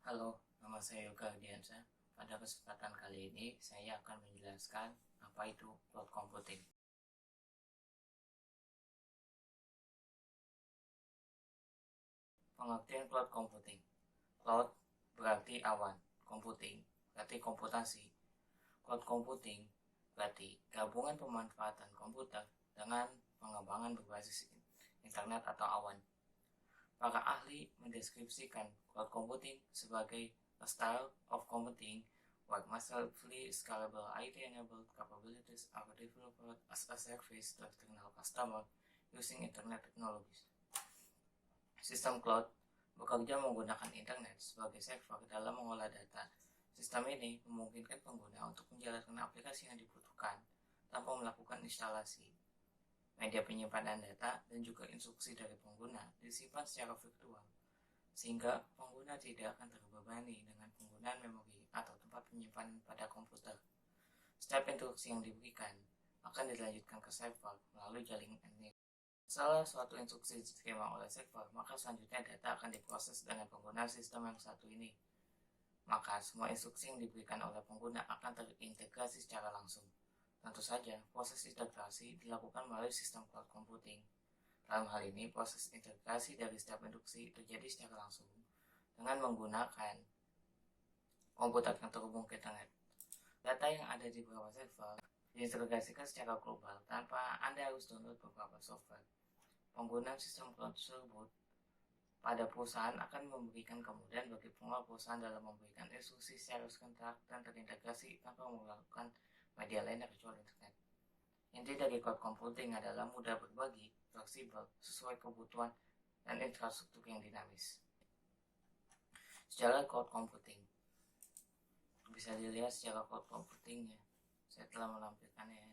Halo, nama saya Yoga Ardiansa. Pada kesempatan kali ini, saya akan menjelaskan apa itu cloud computing. Pengertian cloud computing. Cloud berarti awan, computing berarti komputasi. Cloud computing berarti gabungan pemanfaatan komputer dengan pengembangan berbasis internet atau awan. Para ahli mendeskripsikan cloud computing sebagai a style of computing where massively scalable IT-enabled capabilities are developed as a service to external customer using internet technologies. Sistem cloud bekerja menggunakan internet sebagai server dalam mengolah data. Sistem ini memungkinkan pengguna untuk menjalankan aplikasi yang dibutuhkan tanpa melakukan instalasi. Media penyimpanan data dan juga instruksi dari pengguna disimpan secara virtual, sehingga pengguna tidak akan terbebani dengan penggunaan memori atau tempat penyimpanan pada komputer. Setiap instruksi yang diberikan akan dilanjutkan ke server melalui jaringan ini. Salah suatu instruksi diterima oleh server, maka selanjutnya data akan diproses dengan penggunaan sistem yang satu ini. Maka semua instruksi yang diberikan oleh pengguna akan terintegrasi secara langsung. Tentu saja, proses integrasi dilakukan melalui sistem cloud computing. Dalam hal ini, proses integrasi dari setiap instruksi terjadi secara langsung dengan menggunakan komputer yang terhubung ke internet. Data yang ada di beberapa server diintegrasikan secara global tanpa Anda harus download beberapa software. Penggunaan sistem cloud tersebut pada perusahaan akan memberikan kemudahan bagi pengelola perusahaan dalam memberikan instruksi secara serentak dan terintegrasi tanpa melakukan media lainnya kecuali internet. Inti dari cloud computing adalah mudah berbagi, fleksibel, sesuai kebutuhan, dan infrastruktur yang dinamis. Secara cloud computing bisa dilihat secara cloud computingnya. Saya telah menampilkannya.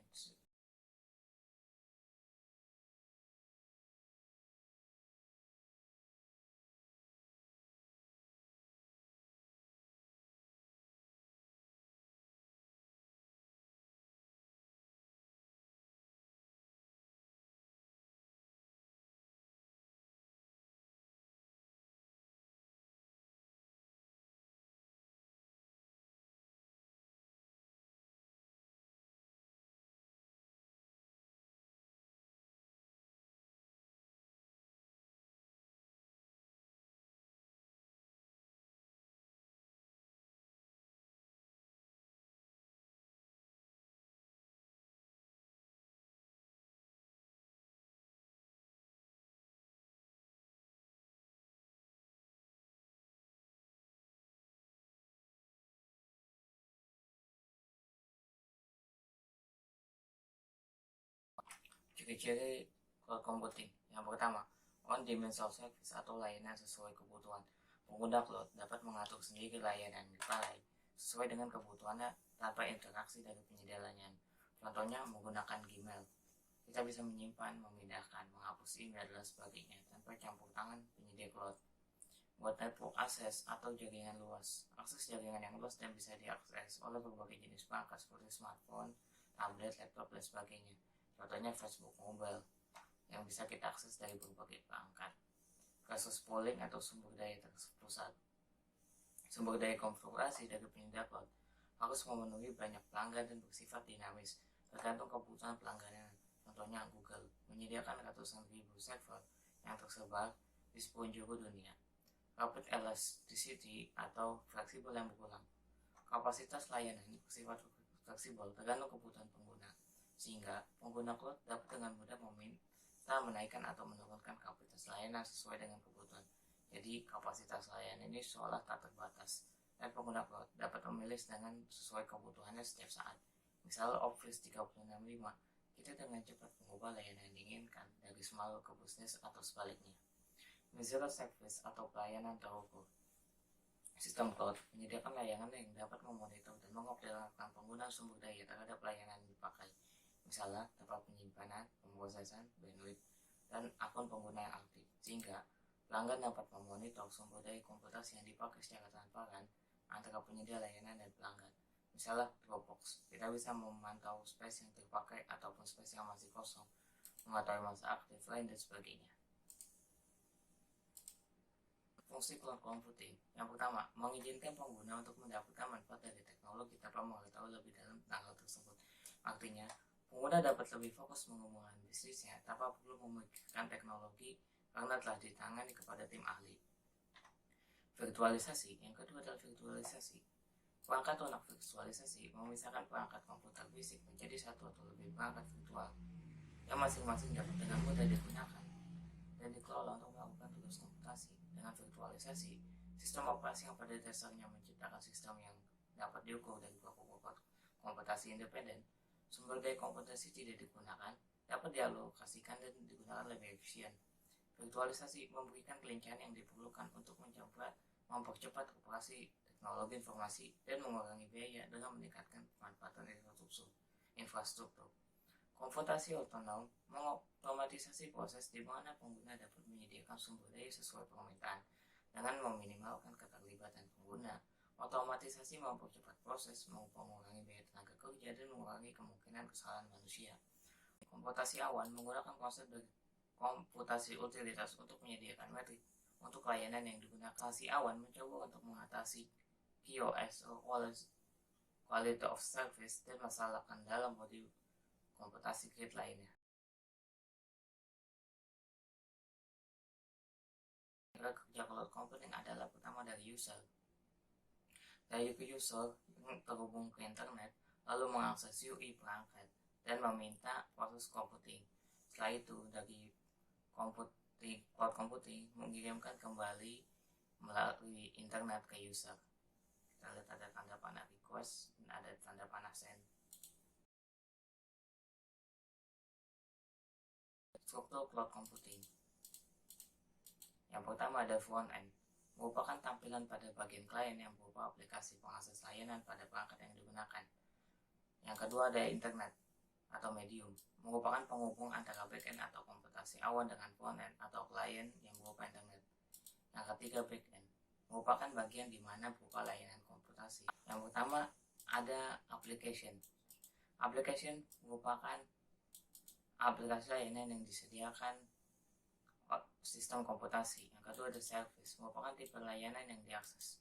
Ciri-ciri cloud computing. Yang pertama, on-dimensional service atau layanan sesuai kebutuhan. Pengguna cloud dapat mengatur sendiri layanan dipakai sesuai dengan kebutuhannya tanpa interaksi dari penyedia layanan. Contohnya menggunakan Gmail. Kita bisa menyimpan, memindahkan, menghapus email, dan sebagainya tanpa campur tangan penyedia cloud. Buat network access atau jaringan luas. Akses jaringan yang luas dan bisa diakses oleh berbagai jenis perangkat seperti smartphone, tablet, laptop, dan sebagainya. Contohnya Facebook Mobile yang bisa kita akses dari berbagai perangkat. Kasus pooling atau sumber daya terpusat. Sumber daya konfigurasi dari penyedia cloud harus memenuhi banyak pelanggan dan bersifat dinamis, tergantung kebutuhan pelanggannya. Contohnya Google menyediakan ratusan ribu server yang tersebar di seluruh dunia. Rapid elasticity atau fleksibel yang berulang. Kapasitas layanan bersifat fleksibel tergantung kebutuhan pengguna, sehingga pengguna cloud dapat dengan mudah meminta menaikkan atau menurunkan kapasitas layanan sesuai dengan kebutuhan. Jadi kapasitas layanan ini seolah tak terbatas, dan pengguna cloud dapat memilih dengan sesuai kebutuhannya setiap saat. Misal Office 365, kita dengan cepat mengubah layanan yang diinginkan dari small ke bisnis atau sebaliknya. Zero service atau pelayanan terukur. Sistem cloud menyediakan layanan yang dapat memonitor dan mengoptimalkan penggunaan sumber daya terhadap layanan yang dipakai. Misalnya, tempat penyimpanan, pemrosesan, bandwidth, dan akun pengguna yang aktif, sehingga pelanggan dapat memonitor sumber daya komputasi yang dipakai secara transparan antara penyedia layanan dan pelanggan. Misalnya Dropbox, kita bisa memantau space yang terpakai ataupun space yang masih kosong, mengetahui masa aktif lain dan sebagainya. Fungsi cloud computing. Yang pertama, mengizinkan pengguna untuk mendapatkan manfaat dari teknologi tanpa mengetahui lebih dalam tentang hal tersebut. Artinya, pengguna dapat lebih fokus mengembangkan bisnisnya tanpa perlu memikirkan teknologi karena telah ditangani kepada tim ahli. Virtualisasi. Yang kedua adalah virtualisasi. Perangkat lunak virtualisasi memisahkan perangkat komputer fisik menjadi satu atau lebih perangkat virtual yang masing-masing dapat dengan mudah digunakan dan dikelola untuk melakukan tugas komputasi. Dengan virtualisasi, sistem operasi yang pada dasarnya menciptakan sistem yang dapat diukur dari beberapa komputasi independen, sumber daya komputasi tidak digunakan, dapat dialokasikan dan digunakan lebih efisien. Virtualisasi memberikan kelincahan yang diperlukan untuk mempercepat operasi teknologi informasi dan mengurangi biaya dengan meningkatkan pemanfaatan infrastruktur. Komputasi otonom mengotomatisasi proses di mana pengguna dapat menyediakan sumber daya sesuai permintaan dengan meminimalkan keterlibatan pengguna. Otomatisasi mempercepat proses, mengurangi biaya tenaga kerja dan mengurangi kemungkinan kesalahan manusia. Komputasi awan menggunakan konsep dari komputasi utilitas untuk menyediakan metrik untuk layanan yang digunakan. Si awan mencoba untuk mengatasi QoS atau Quality of Service dan masalah dalam bodi komputasi grid lainnya. Kerja cloud computing adalah pertama dari user. Dari user yang terhubung ke internet lalu mengakses UI perangkat dan meminta proses computing. Setelah itu dari cloud computing mengirimkan kembali melalui internet ke user. Kita lihat ada tanda panah request dan ada tanda panah send. Struktur cloud computing. Yang pertama ada front end, merupakan tampilan pada bagian klien yang berupa aplikasi pengakses layanan pada perangkat yang digunakan. Yang kedua ada internet atau medium, merupakan penghubung antara backend atau komputasi awan dengan frontend atau klien yang berupa internet. Yang ketiga backend, merupakan bagian di mana berupa layanan komputasi. Yang pertama ada application. Application merupakan aplikasi layanan yang disediakan sistem komputasi. Yang kedua ada service, merupakan tipe layanan yang diakses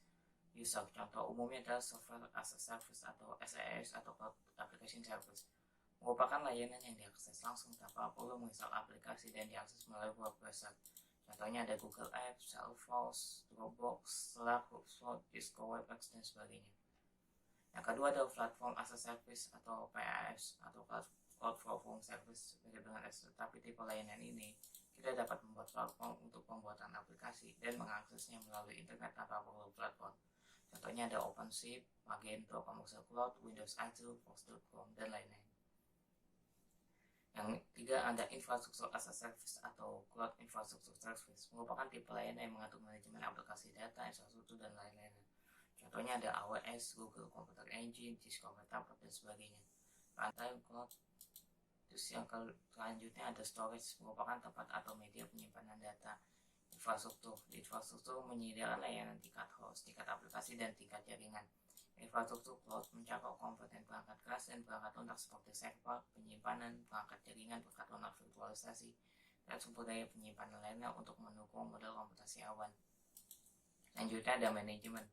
user. Contoh umumnya adalah software as a service atau SAS atau cloud application service, merupakan layanan yang diakses langsung tanpa perlu menginstal aplikasi dan diakses melalui web browser. Contohnya ada Google Apps, Salesforce, Dropbox, Slack, HubSpot, Cisco WebEx, dan sebagainya. Yang kedua ada platform as a service atau PaaS atau cloud platform service mirip dengan S, tapi tipe layanan ini kita dapat membuat platform untuk pembuatan aplikasi dan mengaksesnya melalui internet tanpa perlu platform. Contohnya ada OpenShift, Magento, Commercial Cloud, Windows Azure, Fox.com, dan lain-lain. Yang ketiga ada infrastruktur as a service atau cloud infrastructure service, merupakan tipe layanan yang mengatur manajemen aplikasi data, infrastruktur, dan lain-lain. Contohnya ada AWS, Google Computer Engine, Cisco Metaverse, dan sebagainya. Runtime cloud. Terus yang selanjutnya ada storage, merupakan tempat atau media penyimpanan data. Infrastruktur. Di infrastruktur menyediakan layanan tingkat host, tingkat aplikasi, dan tingkat jaringan. Infrastruktur cloud mencakup komponen perangkat keras dan perangkat lunak seperti server, penyimpanan, perangkat jaringan, perangkat lunak virtualisasi, dan sumber daya penyimpanan lainnya untuk mendukung model komputasi awan. Selanjutnya ada manajemen.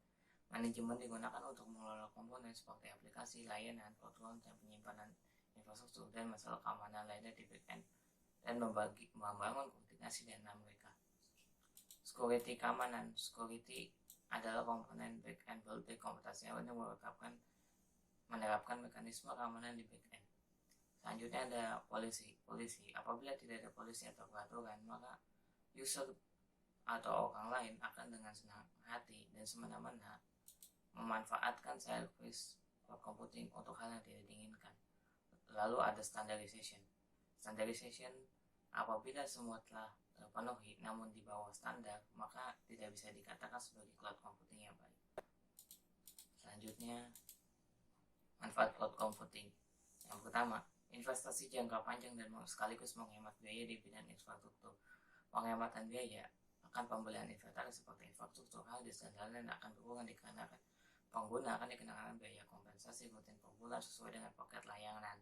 Manajemen digunakan untuk mengelola komponen seperti aplikasi, layanan, platform, dan penyimpanan infrastruktur dan masalah keamanan lainnya di backend dan membangun koordinasi dan mereka. Security keamanan. Security adalah komponen backend building komputasi awan yang menerapkan mekanisme keamanan di backend. Selanjutnya ada polisi. Apabila tidak ada polisi atau peraturan, maka user atau orang lain akan dengan senang hati dan semena-mena memanfaatkan service cloud computing untuk hal yang tidak diinginkan. Lalu ada standardization. Standardization apabila semua telah terpenuhi namun di bawah standar, maka tidak bisa dikatakan sebagai cloud computing yang baik. Selanjutnya, manfaat cloud computing. Yang pertama, investasi jangka panjang dan sekaligus menghemat biaya di bidang infrastruktur. Penghematan biaya akan pembelian inventaris seperti infrastruktur, hard disk, dan lain-lain akan berkurang dikarenakan pengguna akan dikenakan biaya kompensasi rutin per bulan sesuai dengan paket layanan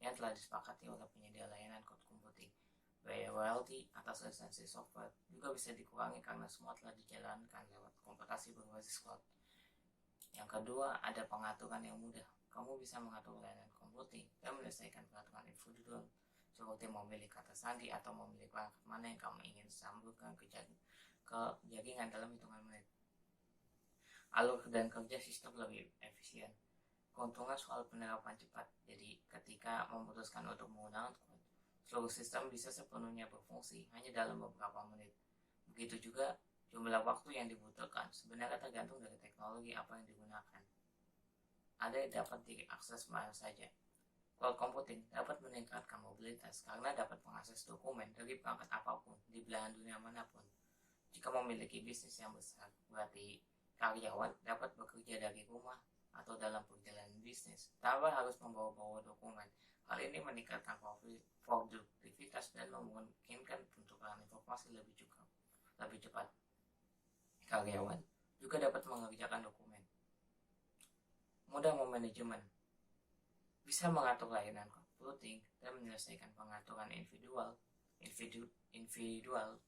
yang telah disepakati oleh penyedia layanan cloud computing. Biaya royalty atas lisensi software juga bisa dikurangi karena semua telah dijalankan lewat komputasi berbasis cloud. Yang kedua, ada pengaturan yang mudah. Kamu bisa mengatur layanan computing dan menyelesaikan peraturan individual seperti memilih kata sandi atau memilih perangkat mana yang kamu ingin sambungkan ke jaringan dalam hitungan menit. Alur dan kerja sistem lebih efisien. Keuntungan soal penerapan cepat. Jadi, ketika memutuskan untuk menggunakan cloud, seluruh sistem bisa sepenuhnya berfungsi hanya dalam beberapa menit. Begitu juga jumlah waktu yang dibutuhkan sebenarnya tergantung dari teknologi apa yang digunakan. Ada yang dapat diakses mana saja. Cloud computing dapat meningkatkan mobilitas karena dapat mengakses dokumen dari perangkat apapun di belahan dunia manapun. Jika memiliki bisnis yang besar, berarti karyawan dapat bekerja dari rumah atau dalam perjalanan bisnis tanpa harus membawa-bawa dokumen. Hal ini meningkatkan produktivitas dan memungkinkan pertukaran informasi lebih cepat. Karyawan juga dapat mengerjakan dokumen. Mudah memanajemen. Bisa mengatur layanan computing dan menyelesaikan pengaturan individual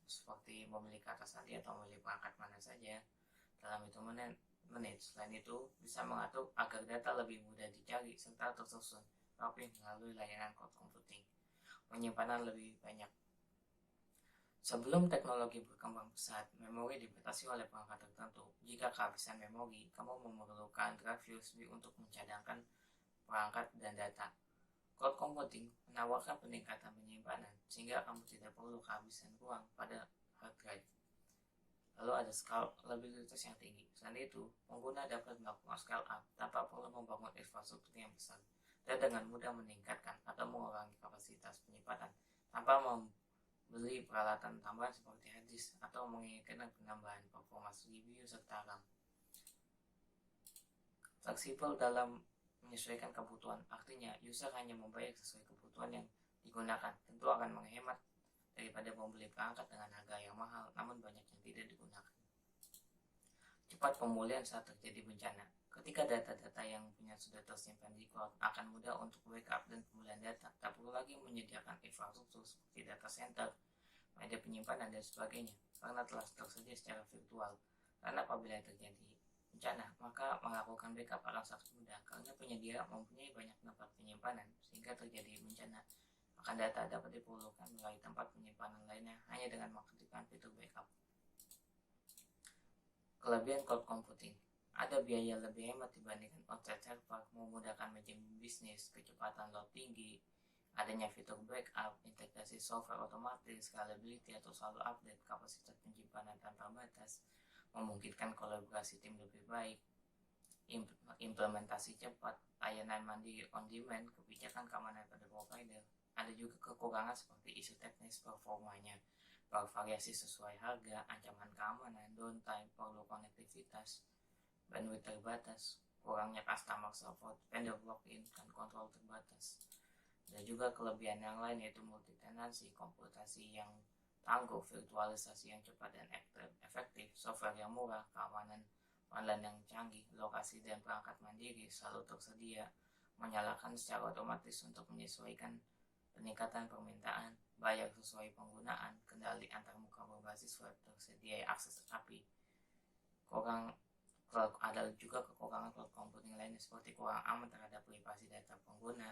seperti memilih kata sandi atau memilih perangkat mana saja dalam hitungan menit. Selain itu, bisa mengatur agar data lebih mudah dicari serta tersusun rapi melalui layanan cloud computing. Penyimpanan lebih banyak. Sebelum teknologi berkembang pesat, memori dibatasi oleh perangkat tertentu. Jika kehabisan memori, kamu memerlukan drive USB untuk mencadangkan perangkat dan data. Cloud computing menawarkan peningkatan penyimpanan sehingga kamu tidak perlu kehabisan ruang pada hard drive. Lalu ada scalabilitas yang tinggi. Selain itu, pengguna dapat melakukan scale up tanpa perlu membangun infrastruktur yang besar dan dengan mudah meningkatkan atau mengurangi kapasitas penyimpanan tanpa membeli peralatan tambahan seperti hard disk atau menginginkan penambahan performa CPU serta RAM. Fleksibel dalam menyesuaikan kebutuhan, artinya user hanya membayar sesuai kebutuhan yang digunakan. Tentu akan menghemat daripada membeli perangkat dengan harga yang mahal namun banyak yang tidak digunakan. Cepat pemulihan saat terjadi bencana. Ketika data-data yang punya sudah tersimpan di cloud, akan mudah untuk backup dan pemulihan data. Tak perlu lagi menyediakan infrastruktur seperti data center, media penyimpanan dan sebagainya karena telah tersedia secara virtual. Karena apabila terjadi bencana, maka melakukan backup akan sangat mudah karena penyedia mempunyai banyak tempat penyimpanan sehingga terjadi bencana, maka data dapat diperlukan melalui tempat penyimpanan lainnya hanya dengan mengaktifkan fitur backup. Kelebihan cloud computing. Ada biaya lebih hemat dibandingkan on-site server, memudahkan manajemen bisnis, kecepatan load tinggi, adanya fitur backup, integrasi software otomatis, scalability atau selalu update, kapasitas penyimpanan tanpa batas, memungkinkan kolaborasi tim lebih baik, implementasi cepat, layanan mandiri on demand, kebijakan keamanan pada provider. Ada juga kekurangan seperti isu teknis performanya, bervariasi sesuai harga, ancaman keamanan, downtime, perlu konektivitas, bandwidth terbatas, kurangnya customer support, vendor lock-in, dan kontrol terbatas. Dan juga kelebihan yang lain yaitu multi-tenancy, komputasi yang tangguh, virtualisasi yang cepat dan efektif, software yang murah, keamanan online yang canggih, lokasi dan perangkat mandiri selalu tersedia, menyalakan secara otomatis untuk menyesuaikan peningkatan permintaan, bayar sesuai penggunaan, kendali antarmuka berbasis web, tersedia akses API. Ada juga kekurangan cloud computing lainnya seperti kurang aman terhadap privasi data pengguna.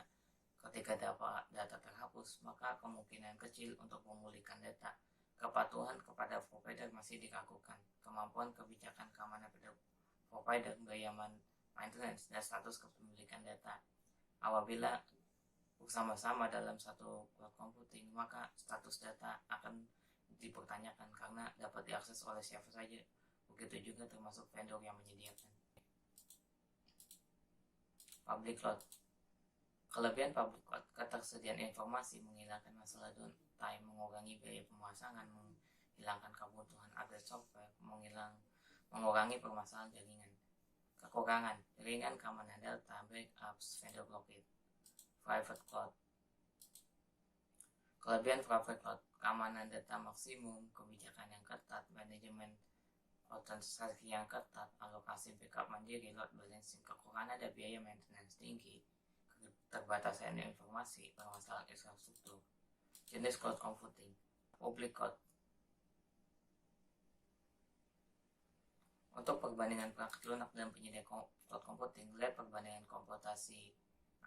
Ketika data terhapus, maka kemungkinan kecil untuk memulihkan data. Kepatuhan kepada provider masih diragukan. Kemampuan kebijakan keamanan pada provider, gaya maintenance, dan status kepemilikan data. Apabila bersama-sama dalam satu cloud computing, maka status data akan dipertanyakan karena dapat diakses oleh siapa saja. Begitu juga termasuk vendor yang menyediakan. Public cloud. Kelebihan public cloud, ketersediaan informasi, menghilangkan masalah downtime, mengurangi biaya pemasangan, menghilangkan kebutuhan update software, mengurangi permasalahan jaringan. Kekurangan, jaringan keamanan data, backups, vendor lock-in. Private cloud. Kelebihan private cloud, keamanan data maksimum, kebijakan yang ketat, manajemen otentisasi yang ketat, alokasi backup mandiri, load balancing. Kekurangan ada biaya maintenance tinggi, keterbatasan informasi, permasalahan infrastruktur. Jenis cloud computing. Public cloud. Untuk perbandingan perangkat lunak dan penyedia cloud computing, lihat perbandingan komputasi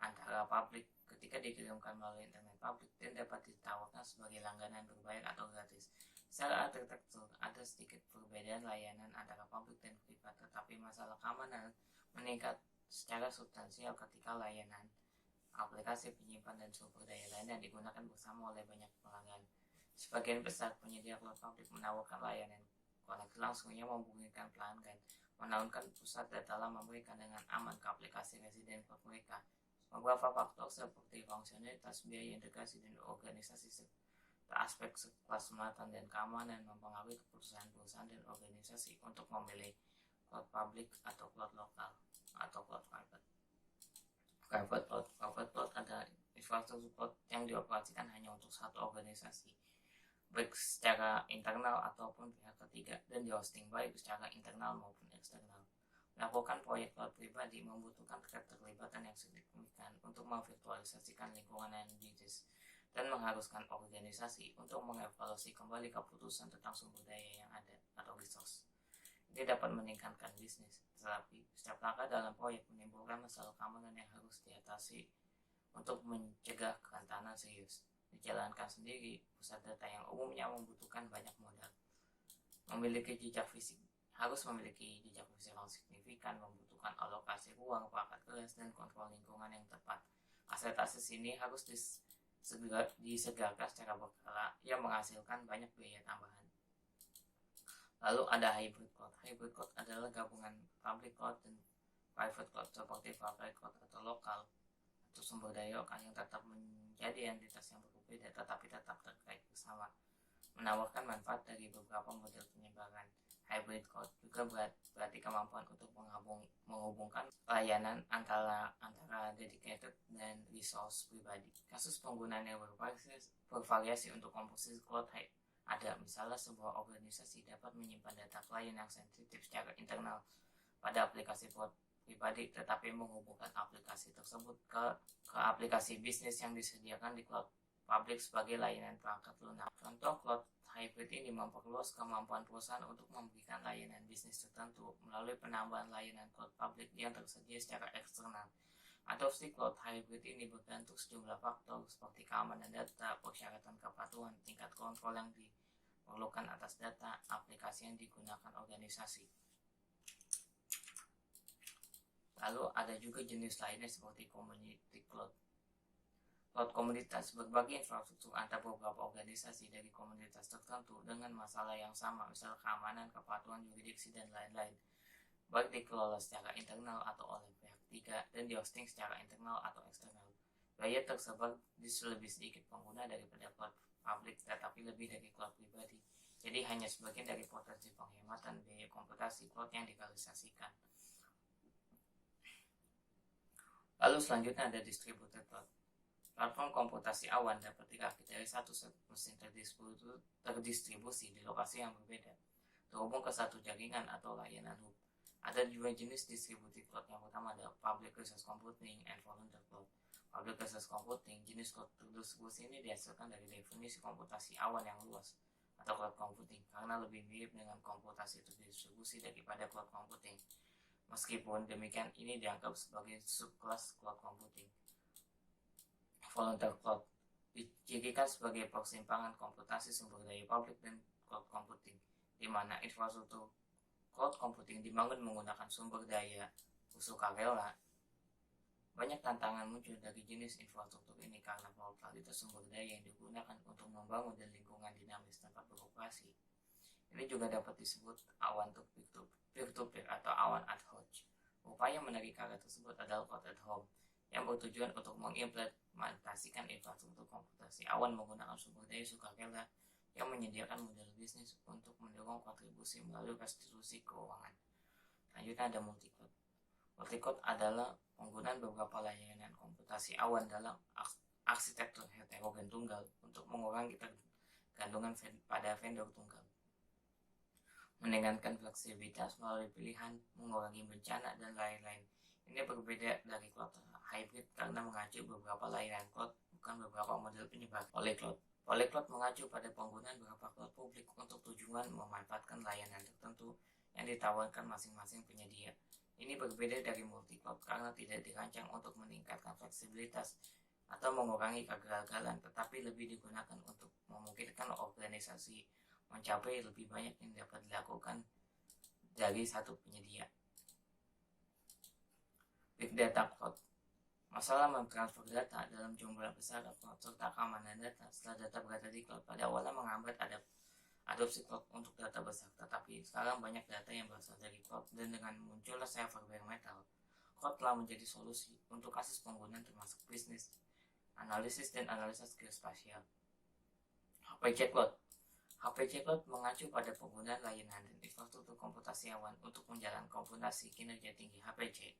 antara publik ketika dikirimkan melalui internet publik dan dapat ditawarkan sebagai langganan berbayar atau gratis. Secara arsitektur, ada sedikit perbedaan layanan antara publik dan privat, tetapi masalah keamanan meningkat secara substansial ketika layanan, aplikasi penyimpan dan sumber daya lainnya digunakan bersama oleh banyak pelanggan. Sebagian besar penyedia cloud publik menawarkan layanan koneksi langsung yang memungkinkan pelanggan menaunkan pusat data lama mereka dengan aman ke aplikasi residen cloud mereka. Beberapa faktor seperti fungsionalitas, biaya integrasi, dan organisasi serta aspek keselamatan dan keamanan mempengaruhi keputusan perusahaan dan organisasi untuk memilih cloud public atau cloud lokal atau cloud private. Private cloud adalah infrastruktur cloud yang dioperasikan hanya untuk satu organisasi, baik secara internal ataupun pihak ketiga, dan dihosting baik secara internal maupun eksternal. Melakukan proyek cloud pribadi membutuhkan keterlibatan yang signifikan untuk memvirtualisasikan lingkungan yang bisnis dan mengharuskan organisasi untuk mengevaluasi kembali keputusan tentang sumber daya yang ada atau resource. Ini dapat meningkatkan bisnis, tetapi setiap langkah dalam proyek menimbulkan masalah keamanan yang harus diatasi untuk mencegah kerentanan serius. Dijalankan sendiri, pusat data yang umumnya membutuhkan banyak modal. Harus memiliki jejak fisik yang signifikan, membutuhkan alokasi ruang, perangkat keras, dan kontrol lingkungan yang tepat. Aset-aset ini harus disegarkan secara berkala yang menghasilkan banyak biaya tambahan. Lalu ada hybrid cloud. Hybrid cloud adalah gabungan public cloud dan private cloud seperti public cloud atau lokal atau sumber daya lokal yang tetap menjadi entitas yang berbeda tetapi tetap terkait bersama, menawarkan manfaat dari beberapa model penyebaran. Hybrid cloud juga berarti kemampuan untuk menghubungkan layanan antara dedicated dan resource pribadi. Kasus penggunaan yang bervariasi untuk komposisi cloud ada, misalnya sebuah organisasi dapat menyimpan data klien yang sensitif secara internal pada aplikasi cloud pribadi, tetapi menghubungkan aplikasi tersebut ke aplikasi bisnis yang disediakan di cloud publik sebagai layanan perangkat lunak. Contoh cloud hybrid ini memperluas kemampuan perusahaan untuk memberikan layanan bisnis tertentu melalui penambahan layanan cloud publik yang tersedia secara eksternal. Adopsi cloud hybrid ini bergantung sejumlah faktor seperti keamanan data, persyaratan kepatuhan, tingkat kontrol yang diperlukan atas data, aplikasi yang digunakan organisasi. Lalu ada juga jenis lainnya seperti community cloud. Cloud komunitas berbagi infrastruktur antar beberapa organisasi dari komunitas tertentu dengan masalah yang sama, misal keamanan, kepatuhan, yurisdiksi, dan lain-lain, baik dikelola secara internal atau oleh pihak ketiga dan dihosting secara internal atau eksternal. Biaya tersebar di lebih sedikit pengguna daripada cloud publik, tetapi lebih dari cloud pribadi. Jadi hanya sebagian dari potensi penghematan biaya komputasi cloud yang direalisasikan. Lalu selanjutnya ada distributed cloud. Platform komputasi awan dapat dirakit dari satu set mesin terdistribusi di lokasi yang berbeda, terhubung ke satu jaringan atau layanan hub. Ada dua jenis distributed cloud. Yang pertama adalah public resource computing and voluntary cloud. Public resource computing, jenis cloud terdistribusi ini dihasilkan dari definisi komputasi awan yang luas atau cloud computing karena lebih mirip dengan komputasi terdistribusi daripada cloud computing. Meskipun demikian, ini dianggap sebagai subkelas cloud computing. Voluntary cloud dicirikan sebagai persimpangan komputasi sumber daya publik dan cloud computing, di mana infrastruktur cloud computing dibangun menggunakan sumber daya sukarela. Banyak tantangan muncul dari jenis infrastruktur ini karena volatilitas sumber daya yang digunakan untuk membangun dan lingkungan dinamis tempat beroperasi. Ini juga dapat disebut awan peer-to-peer atau awan ad hoc. Upaya menegakkan tersebut adalah cloud at home, yang bertujuan untuk mengimplementasikan infrastruktur komputasi awan menggunakan sumber daya sukarela yang menyediakan model bisnis untuk mendorong kontribusi melalui restitusi keuangan. Selanjutnya ada multi-cloud. Multi-cloud adalah penggunaan beberapa layanan komputasi awan dalam arsitektur heterogen tunggal untuk mengurangi ketergantungan pada vendor tunggal, meningkatkan fleksibilitas melalui pilihan, mengurangi bencana, dan lain-lain. Ini berbeda dari cloud hybrid karena mengacu beberapa layanan cloud, bukan beberapa model penyebar oleh cloud. Polycloud mengacu pada penggunaan beberapa cloud publik untuk tujuan memanfaatkan layanan tertentu yang ditawarkan masing-masing penyedia. Ini berbeda dari multi-cloud karena tidak dirancang untuk meningkatkan fleksibilitas atau mengurangi kegagalan, tetapi lebih digunakan untuk memungkinkan organisasi mencapai lebih banyak yang dapat dilakukan dari satu penyedia. Big Data Cloud. Masalah mentransfer data dalam jumlah besar ke cloud serta keamanan data setelah data berada di cloud pada awalnya menghambat adopsi cloud untuk data besar, tetapi sekarang banyak data yang berasal dari cloud dan dengan munculnya server bare metal, cloud telah menjadi solusi untuk kasus penggunaan termasuk bisnis, analisis dan analisis geospasial. HPC Cloud. HPC Cloud mengacu pada penggunaan layanan dan infrastruktur komputasi awan untuk menjalankan komputasi kinerja tinggi HPC.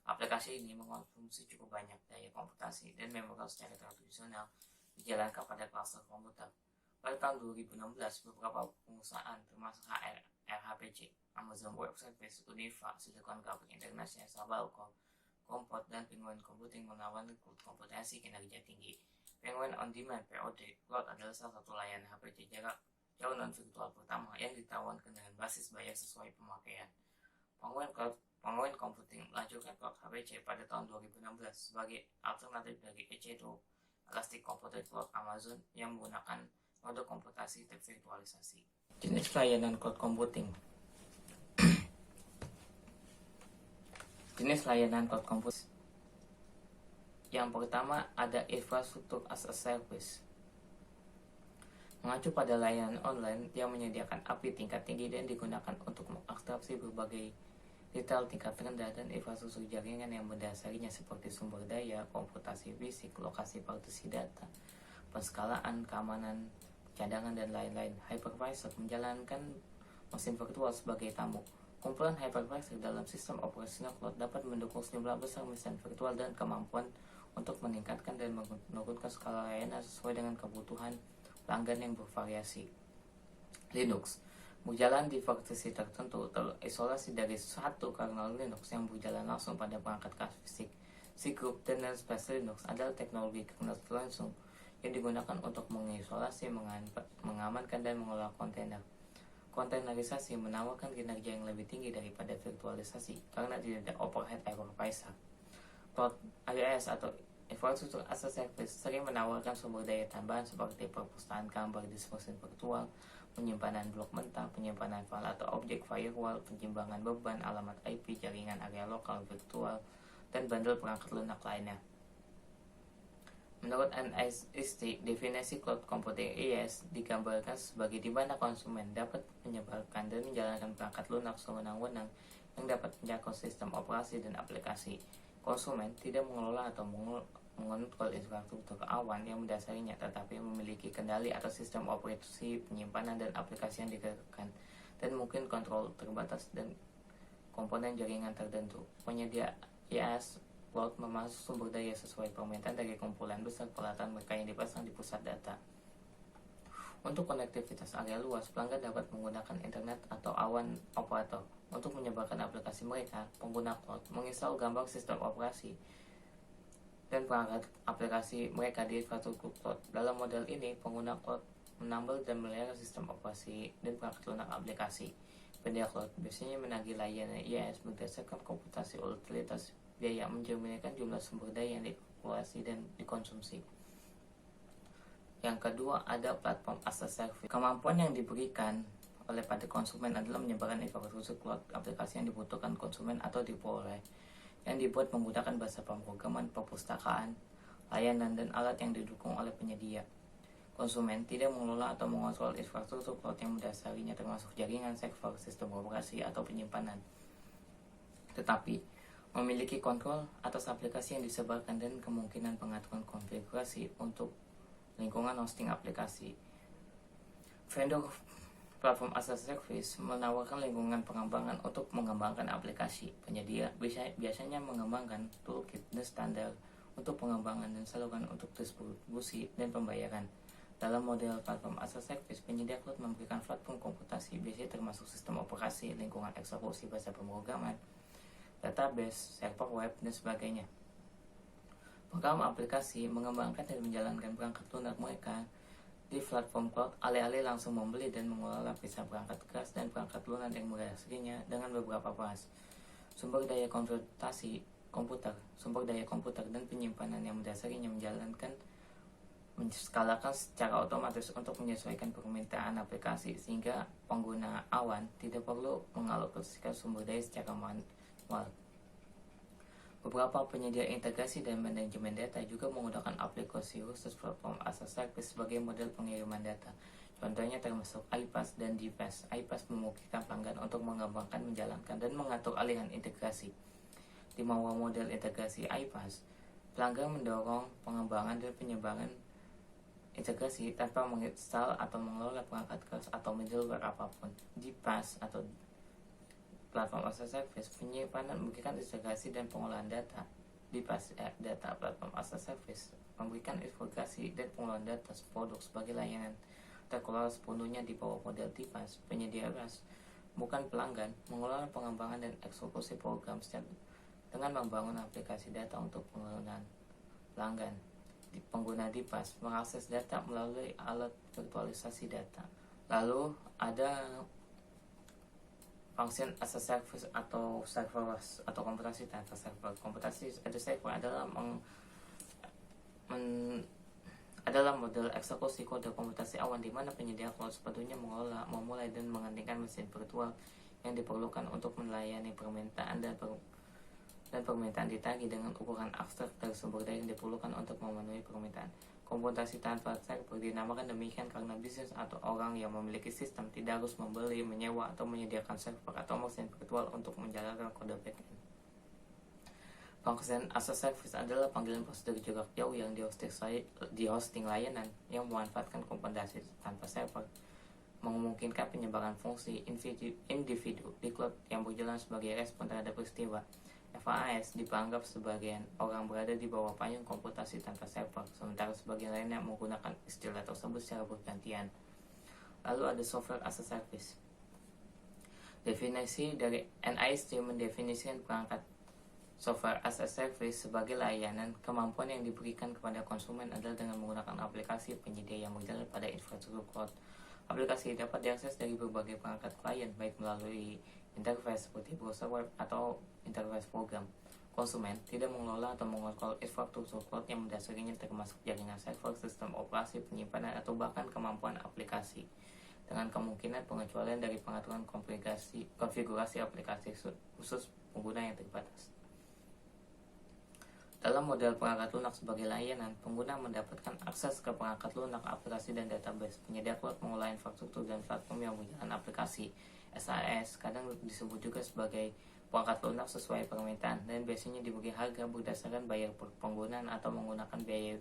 Aplikasi ini mengonsumsi cukup banyak daya komputasi dan memori secara tradisional dijalankan pada klaster komputer. Pada tahun 2016, beberapa perusahaan termasuk RHPC, Amazon Web Services, Univa, Silicon Graphics International, Sabalco, Compot, dan Penguin Computing menawarkan komputasi kinerja tinggi. Penguin On Demand (POD) Cloud adalah salah satu layanan HPC jarak jauh non-virtual pertama yang ditawarkan dengan basis bayar sesuai pemakaian. Penguin Computing melanjutkan cloud HPC pada tahun 2016 sebagai alternatif dari EC2 Elastic Computing Cloud Amazon yang menggunakan mode komputasi tervirtualisasi. Jenis layanan cloud computing. Jenis layanan cloud computing. Yang pertama ada infrastruktur as a service. Mengacu pada layanan online yang menyediakan API tingkat tinggi dan digunakan untuk mengabstraksi berbagai detail tingkat rendah dan infrastruktur jaringan yang mendasarinya seperti sumber daya, komputasi fisik, lokasi partisi data, penskalaan, keamanan, cadangan, dan lain-lain. Hypervisor menjalankan mesin virtual sebagai tamu. Kumpulan hypervisor dalam sistem operasional cloud dapat mendukung sejumlah besar mesin virtual dan kemampuan untuk meningkatkan dan menurunkan skala layanan sesuai dengan kebutuhan pelanggan yang bervariasi. Linux berjalan di versi tertentu terisolasi dari satu kernel Linux yang berjalan langsung pada perangkat fisik. C-Group dan Namespace Linux adalah teknologi kernel langsung yang digunakan untuk mengisolasi, mengamankan, dan mengelola kontainer. Kontainerisasi menawarkan kinerja yang lebih tinggi daripada virtualisasi karena tidak ada overhead hypervisor. Cloud IaaS atau infrastruktur as a service sering menawarkan sumber daya tambahan seperti perpustakaan gambar di mesin virtual, penyimpanan blok mentah, penyimpanan file atau objek firewall, penyimpanan beban, alamat IP, jaringan area lokal virtual, dan bundle perangkat lunak lainnya. Menurut NIST, definisi cloud computing IaaS digambarkan sebagai di mana konsumen dapat menyebarkan dan menjalankan perangkat lunak sewenang-wenang yang dapat menjangkau sistem operasi dan aplikasi. Konsumen tidak mengelola atau mengontrol infrastruktur awan yang mendasarinya, tetapi memiliki kendali atas sistem operasi, penyimpanan, dan aplikasi yang digerakkan, dan mungkin kontrol terbatas dan komponen jaringan tertentu. Penyedia IaaS cloud memasuk sumber daya sesuai permintaan dari kumpulan besar peralatan mereka yang dipasang di pusat data. Untuk konektivitas area luas, pelanggan dapat menggunakan internet atau awan operator. Untuk menyebarkan aplikasi mereka, pengguna cloud menginstal gambar sistem operasi dan perangkat aplikasi mereka di infrastruktur cloud. Dalam model ini, pengguna cloud menambah dan melihara sistem operasi dan perangkat lunak aplikasi. Penyedia cloud biasanya menagih layanan IaaS berdasarkan komputasi utilitas biaya, mencerminkan jumlah sumber daya yang dikalkulasi dan dikonsumsi. Yang kedua ada platform as a service. Kemampuan yang diberikan oleh pada konsumen adalah menyebarkan infrastruktur cloud aplikasi yang dibutuhkan konsumen atau diperoleh, yang dibuat menggunakan bahasa pemrograman, perpustakaan, layanan, dan alat yang didukung oleh penyedia. Konsumen tidak mengelola atau mengontrol infrastruktur cloud yang mendasarinya termasuk jaringan, server, sistem operasi, atau penyimpanan, tetapi memiliki kontrol atas aplikasi yang disebarkan dan kemungkinan pengaturan konfigurasi untuk lingkungan hosting aplikasi. Vendor platform as a service menawarkan lingkungan pengembangan untuk mengembangkan aplikasi. Penyedia biasanya mengembangkan toolkit dan standar untuk pengembangan dan saluran untuk distribusi dan pembayaran. Dalam model platform as a service, penyedia cloud memberikan platform komputasi biasanya termasuk sistem operasi, lingkungan eksekusi bahasa pemrograman, database, server web, dan sebagainya. Program aplikasi mengembangkan dan menjalankan perangkat lunak mereka Di platform cloud, alih-alih langsung membeli dan mengelola bisa perangkat keras dan perangkat lunak yang mendasarinya dengan beberapa bahas. Sumber daya komputer dan penyimpanan yang mendasarinya menskalakan secara otomatis untuk menyesuaikan permintaan aplikasi, sehingga pengguna awan tidak perlu mengalokasikan sumber daya secara manual. Beberapa penyedia integrasi dan manajemen data juga menggunakan aplikasi khusus platform as a service sebagai model pengiriman data. Contohnya termasuk iPaaS dan DPaaS. iPaaS memungkinkan pelanggan untuk mengembangkan, menjalankan, dan mengatur aliran integrasi. Di bawah model integrasi iPaaS, pelanggan mendorong pengembangan dan penyebaran integrasi tanpa menginstal atau mengelola perangkat keras atau middleware apapun. DPaaS atau platform as a service, penyimpanan memberikan integrasi dan pengolahan data. DPaaS data platform as a service memberikan integrasi dan pengolahan data produk sebagai layanan terkelola sepenuhnya di bawah model DPaaS. Penyedia RaaS, bukan pelanggan, mengelola pengembangan dan eksekusi program dengan membangun aplikasi data untuk penggunaan pelanggan. Pengguna DPaaS mengakses data melalui alat virtualisasi data. Lalu ada function as a service atau serverless atau komputasi tanpa server. Komputasi as a server adalah model eksekusi kode komputasi awan di mana penyedia cloud sepenuhnya mengelola, memulai, dan menghentikan mesin virtual yang diperlukan untuk melayani permintaan dan permintaan ditagih dengan ukuran abstrak dari sumber daya yang diperlukan untuk memenuhi permintaan. Komputasi tanpa server dinamakan demikian karena bisnis atau orang yang memiliki sistem tidak harus membeli, menyewa, atau menyediakan server atau mesin virtual untuk menjalankan kode backend. Function as a service adalah panggilan prosedur jarak jauh yang di hosting layanan yang memanfaatkan komputasi tanpa server, memungkinkan penyebaran fungsi individu di cloud yang berjalan sebagai respon terhadap peristiwa. FaaS dianggap sebagian orang berada di bawah payung komputasi tanpa server, sementara sebagian lainnya menggunakan istilah tersebut secara bergantian. Lalu ada software as a service. Definisi dari NIST mendefinisikan perangkat software as a service sebagai layanan. Kemampuan yang diberikan kepada konsumen adalah dengan menggunakan aplikasi penyedia yang berjalan pada infrastruktur cloud. Aplikasi dapat diakses dari berbagai perangkat klien, baik melalui interface seperti browser web atau interface program. Konsumen tidak mengelola atau mengontrol infrastruktur cloud yang mendasarinya, termasuk jaringan server, sistem operasi, penyimpanan, atau bahkan kemampuan aplikasi, dengan kemungkinan pengecualian dari pengaturan konfigurasi aplikasi khusus pengguna yang terbatas. Dalam model perangkat lunak sebagai layanan, pengguna mendapatkan akses ke perangkat lunak, aplikasi, dan database. Penyedia cloud mengolah infrastruktur dan platform yang berjalan aplikasi. SaaS kadang disebut juga sebagai perangkat lunak sesuai permintaan, dan biasanya diberi harga berdasarkan bayar per penggunaan atau menggunakan biaya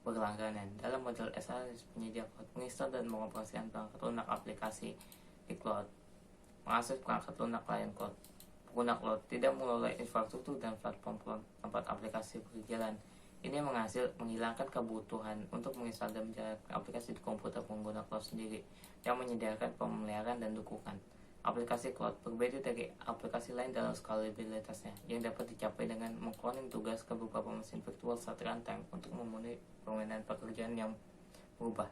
berlangganan. Dalam model SaaS, penyedia cloud menginstal dan mengoperasikan perangkat lunak aplikasi di cloud, mengakses perangkat lunak klien cloud. Pengguna cloud tidak mengelola infrastruktur dan platform cloud tempat aplikasi berjalan. Ini menghilangkan kebutuhan untuk menginstal dan menjalankan aplikasi di komputer pengguna cloud sendiri, yang menyediakan pemeliharaan dan dukungan. Aplikasi cloud berbeda dari aplikasi lain dalam skalabilitasnya, yang dapat dicapai dengan mengcloning tugas ke beberapa mesin virtual saat runtime untuk memenuhi permintaan pekerjaan yang berubah.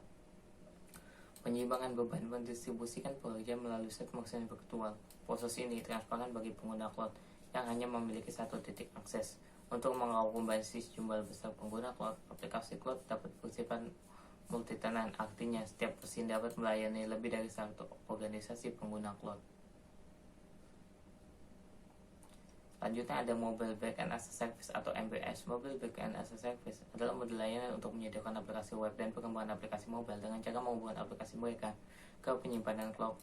Penyimbangan beban mendistribusikan pekerjaan melalui set mesin virtual. Proses ini transparan bagi pengguna cloud yang hanya memiliki satu titik akses. Untuk mengakomodasi jumlah besar pengguna cloud, aplikasi cloud dapat bersifat multitenant, artinya setiap mesin dapat melayani lebih dari satu organisasi pengguna cloud. Selanjutnya ada Mobile Backend as a Service atau MBS. Mobile Backend as a Service adalah model layanan untuk menyediakan aplikasi web dan pengembangan aplikasi mobile dengan cara menghubungkan aplikasi mereka ke penyimpanan cloud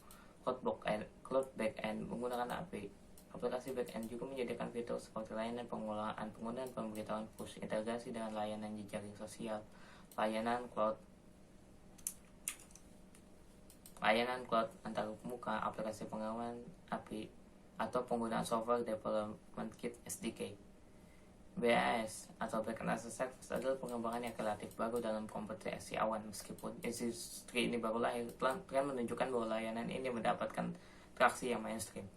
backend menggunakan API. Aplikasi backend juga menyediakan fitur seperti layanan pengolahan penggunaan, pemberitahuan push, integrasi dengan layanan jejaring sosial, layanan cloud antar muka, aplikasi pengawalan API, atau penggunaan software development kit SDK. BAS atau Backend as a Service adalah pengembangan yang relatif baru dalam komputasi awan. Meskipun industri ini baru lahir, tren menunjukkan bahwa layanan ini mendapatkan traksi yang mainstream.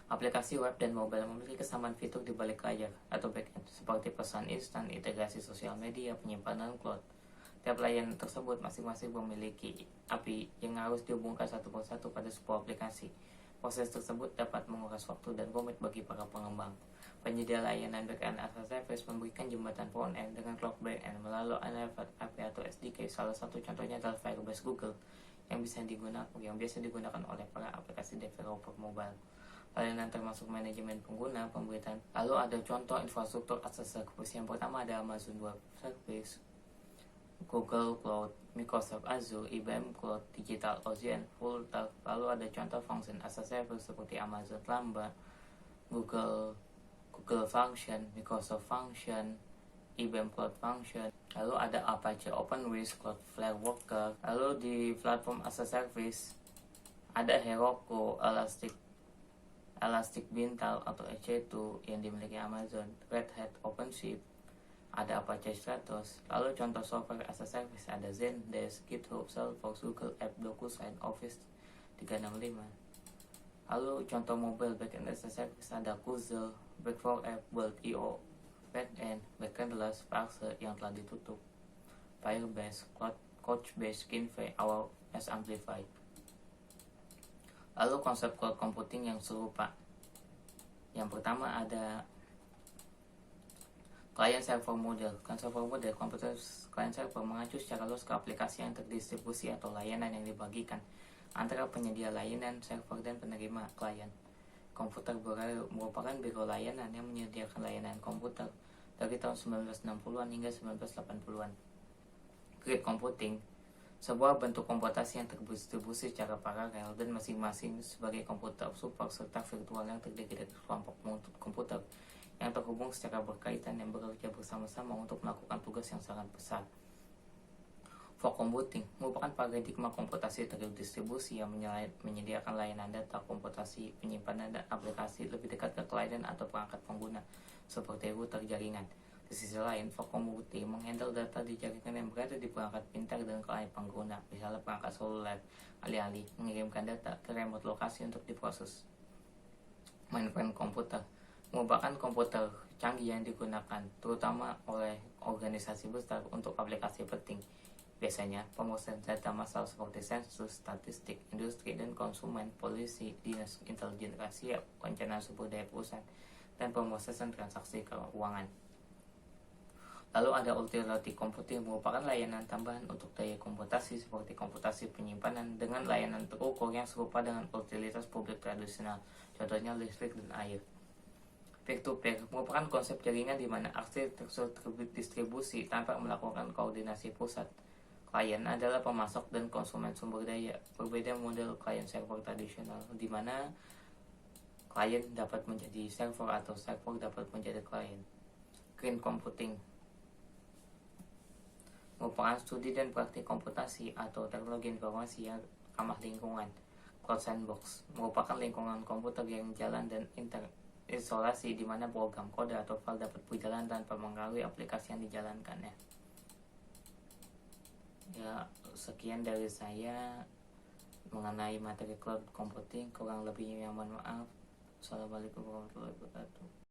Aplikasi web dan mobile memiliki kesamaan fitur di balik layar atau backend, seperti pesan instan, integrasi sosial media, penyimpanan cloud. Tiap layanan tersebut masing-masing memiliki API yang harus dihubungkan satu persatu pada sebuah aplikasi. Proses tersebut dapat menguras waktu dan rumit bagi para pengembang. Penyedia layanan backend as a service memberikan jembatan front-end dengan cloud back-end melalui Unlimited API atau SDK. Salah satu contohnya adalah Firebase Google yang biasa digunakan oleh para aplikasi developer mobile. Layanan termasuk manajemen pengguna, pemberitaan. Lalu ada contoh infrastruktur as a service. Yang pertama ada Amazon Web Service, Google Cloud, Microsoft Azure, IBM Cloud, Digital Ocean, Full Stack. Lalu ada contoh function as a service seperti Amazon Lambda, Google Function, Microsoft Function, IBM Cloud Function. Lalu ada Apache OpenWish, Cloudflare Worker. Lalu di platform as a service ada Heroku, Elastic Beanstalk atau EC2 yang dimiliki Amazon, Red Hat OpenShift, ada Apache Stratos. Lalu contoh software as a service ada Zendesk, GitHub, Salesforce, Google Apps, DocuSign, Office 365. Lalu contoh mobile backend as a service ada Kuzel, Back4App, Build.io, Backend, Backendless, Parser yang telah ditutup, Firebase, Couchbase, Kinvey, AWS Amplify. Lalu konsep cloud computing yang serupa. Yang pertama ada client server model. Komputer client server mengacu secara luas ke aplikasi yang terdistribusi atau layanan yang dibagikan antara penyedia layanan server dan penerima klien. Komputer merupakan biro layanan yang menyediakan layanan komputer dari tahun 1960-an hingga 1980-an. Grid computing, sebuah bentuk komputasi yang terdistribusi secara paralel dan masing-masing sebagai komputer super serta virtual yang terdiri dari kelompok komputer yang terhubung secara berkaitan yang bekerja bersama-sama untuk melakukan tugas yang sangat besar. Fog computing merupakan paradigma komputasi terdistribusi yang menyediakan layanan data, komputasi, penyimpanan, dan aplikasi lebih dekat ke klien atau perangkat pengguna seperti router jaringan. Di sisi lain, fog computing menghandle data di jaringan yang berada di perangkat pintar dan klien pengguna, misalnya perangkat seluler, alih-alih mengirimkan data ke remote lokasi untuk diproses. Mainframe komputer merupakan komputer canggih yang digunakan terutama oleh organisasi besar untuk aplikasi penting. Biasanya, pemrosesan data massal seperti sensus, statistik, industri, dan konsumen, polisi, dinas intelijen rahasia, perencanaan sumber daya perusahaan, dan pemrosesan transaksi keuangan. Lalu ada utility computing merupakan layanan tambahan untuk daya komputasi seperti komputasi penyimpanan dengan layanan terukur yang serupa dengan utilitas publik tradisional, contohnya listrik dan air. Peer-to-peer merupakan konsep jaringan di mana arsitektur terdistribusi tanpa melakukan koordinasi pusat. Klien adalah pemasok dan konsumen sumber daya, berbeda model klien server tradisional di mana klien dapat menjadi server atau server dapat menjadi klien. Green computing merupakan studi dan praktik komputasi atau teknologi informasi yang ramah lingkungan. Cloud Sandbox merupakan lingkungan komputer yang jalan dan terisolasi di mana program kode atau file dapat berjalan tanpa mengganggu aplikasi yang dijalankannya. Ya, sekian dari saya mengenai materi cloud computing. Kurang lebihnya mohon maaf. Assalamualaikum warahmatullahi wabarakatuh.